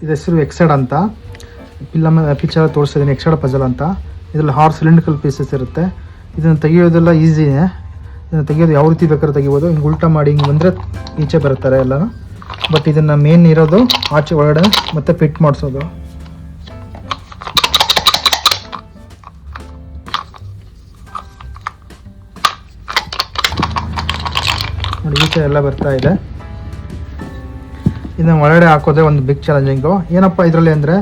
ಇದು ಹೆಸರು ಎಕ್ಸೆಡ್ ಅಂತ. ಪಿಕ್ಚರ್ ತೋರಿಸಿದ್ದೀನಿ, ಎಕ್ಸೆಡ್ ಪಜಲ್ ಅಂತ. ಇದರಲ್ಲಿ 6 ಸಿಲಿಂಡ್ರಿಕಲ್ ಪೀಸಸ್ ಇರುತ್ತೆ. ಇದನ್ನು ತೆಗೆಯೋದೆಲ್ಲ ಈಸಿನೇ. ಇದನ್ನು ತೆಗೆಯೋದು ಯಾವ ರೀತಿ ಬೇಕಾದ್ರೂ ತೆಗಿಬೋದು. ಹಿಂಗೆ ಉಲ್ಟಾ ಮಾಡಿ ಹಿಂಗೆ ಬಂದರೆ ಈಚೆ ಬರುತ್ತಾರೆ ಎಲ್ಲನೂ. ಬಟ್ ಇದನ್ನು ಮೇನ್ ಇರೋದು ಆಚೆ ಒಳಗಡೆ ಮತ್ತು ಫಿಟ್ ಮಾಡಿಸೋದು. ನೋಡಿ ಈಚೆ ಎಲ್ಲ ಬರ್ತಾ ಇದೆ. ಇದನ್ನು ಒಳಗಡೆ ಹಾಕೋದೇ ಒಂದು ಬಿಗ್ ಚಾಲೆಂಜಿಂಗು. ಏನಪ್ಪ ಇದರಲ್ಲಿ ಅಂದರೆ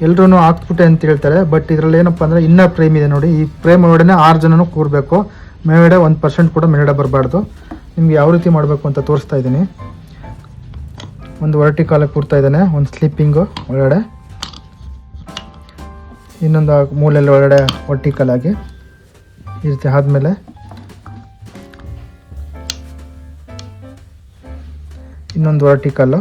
ಎಲ್ಲರೂ ಹಾಕ್ಬಿಟ್ಟೆ ಅಂತ ಹೇಳ್ತಾರೆ. ಬಟ್ ಇದರಲ್ಲಿ ಏನಪ್ಪ ಅಂದರೆ ಇನ್ನರ್ ಫ್ರೇಮ್ ಇದೆ ನೋಡಿ. ಈ ಫ್ರೇಮ್ ಒಳಗಡೆ 6 ಜನನೂ ಕೂರಬೇಕು. ಮೇಲ್ಗಡೆ 1% ಕೂಡ ಮೇಲ್ಗಡೆ ಬರಬಾರ್ದು. ನಿಮ್ಗೆ ಯಾವ ರೀತಿ ಮಾಡಬೇಕು ಅಂತ ತೋರಿಸ್ತಾ ಇದ್ದೀನಿ. ಒಂದು ವರ್ಟಿಕಾಲಾಗಿ ಕೂರ್ತಾ ಇದ್ದಾನೆ, ಒಂದು ಸ್ಲಿಪ್ಪಿಂಗು ಒಳಗಡೆ, ಇನ್ನೊಂದು ಮೂಲೆಯಲ್ಲಿ ಒಳಗಡೆ ವರ್ಟಿಕಲಾಗಿ ಈ ರೀತಿ ಆದಮೇಲೆ ಇನ್ನೊಂದು ವರ್ಟಿಕಲ್ಲು,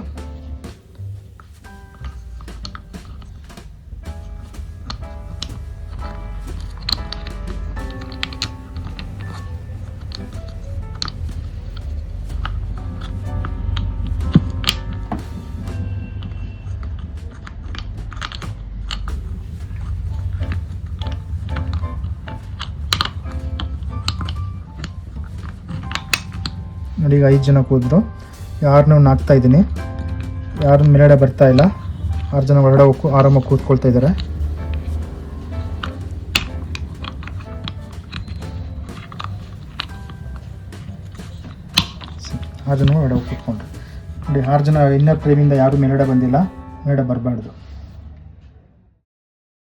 ನೋಡಿ ಈಗ 5 ಜನ ಕೂದ್ರು. 6 ಹಾಕ್ತಾ ಇದ್ದೀನಿ. ಯಾರು ಮೇಲ್ಗಡೆ ಬರ್ತಾ ಇಲ್ಲ. 6 ಜನ ಒಳಗಡೆ ಆರಾಮಾಗಿ ಕೂತ್ಕೊಳ್ತಾ ಇದ್ದಾರೆ. 6 ಜನ ಒಳಗಡೆ ಕೂತ್ಕೊಂಡ್ರು. ನೋಡಿ 6 ಜನ ಇನ್ನರ್ ಫ್ರೇಮಿಂದ ಯಾರು ಮೇಲ್ಗಡೆ ಬಂದಿಲ್ಲ. ಮೇಲ್ಗಡೆ ಬರಬಾರ್ದು.